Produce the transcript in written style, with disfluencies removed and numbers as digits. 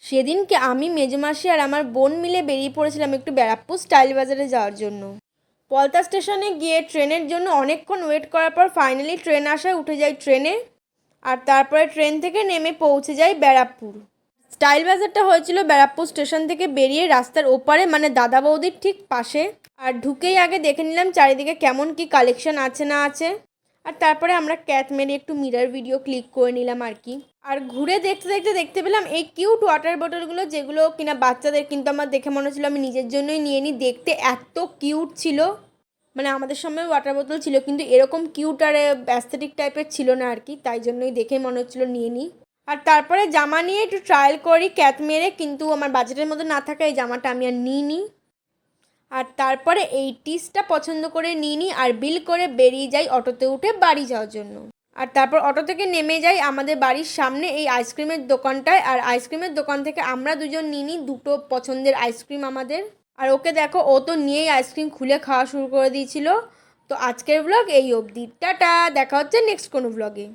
সেদিনকে আমি মেজমাসি আর আমার বোন মিলে বেরিয়ে পড়েছিলাম একটু ব্যারাকপুর স্টাইল বাজারে যাওয়ার জন্য। পলতা স্টেশনে গিয়ে ট্রেনের জন্য অনেকক্ষণ ওয়েট করার পর ফাইনালি ট্রেন আসায় উঠে যাই ট্রেনে। আর তারপরে ট্রেন থেকে নেমে পৌঁছে যাই ব্যারাকপুর। স্টাইল বাজারটা হয়েছিল ব্যারাকপুর স্টেশন থেকে বেরিয়ে রাস্তার ওপারে, মানে দাদা বৌদির ঠিক পাশে। আর ঢুকেই আগে দেখে নিলাম চারিদিকে কেমন কি কালেকশন আছে না আছে। আর তারপরে আমরা ক্যাট মেরে একটু মিরর ভিডিও ক্লিক করে নিলাম আর কি। আর ঘুরে দেখতে দেখতে দেখতে পেলাম এই কিউট ওয়াটার বোতলগুলো, যেগুলো কিনা বাচ্চাদের, কিন্তু আমার দেখে মনে হচ্ছিলো আমি নিজের জন্যই নিয়ে নিই। দেখতে এত কিউট ছিল, মানে আমাদের সময় ওয়াটার বোতল ছিল কিন্তু এরকম কিউট আর অ্যাস্থেটিক টাইপের ছিল না আর কি, তাই জন্যই দেখে মনে হচ্ছিলো নিয়ে নিই। আর তারপরে জামা নিয়ে একটু ট্রায়াল করি ক্যাট মেরে, কিন্তু আমার বাজেটের মধ্যে না থাকা এই জামাটা আমি আর নিই। আর তারপরে এই টিসটা পছন্দ করে নিই আর বিল করে বেরিয়ে যাই অটোতে উঠে বাড়ি যাওয়ার জন্য। আর তারপর অটো থেকে নেমে যাই আমাদের বাড়ির সামনে এই আইসক্রিমের দোকানটায়। আর আইসক্রিমের দোকান থেকে আমরা দুজন নিই দুটো পছন্দের আইসক্রিম আমাদের। আর ওকে দেখো, ও তো নিয়েই আইসক্রিম খুলে খাওয়া শুরু করে দিয়েছিল। তো আজকের ব্লগ এই অবধি, টাটা, দেখা হচ্ছে নেক্সট কোনো ব্লগে।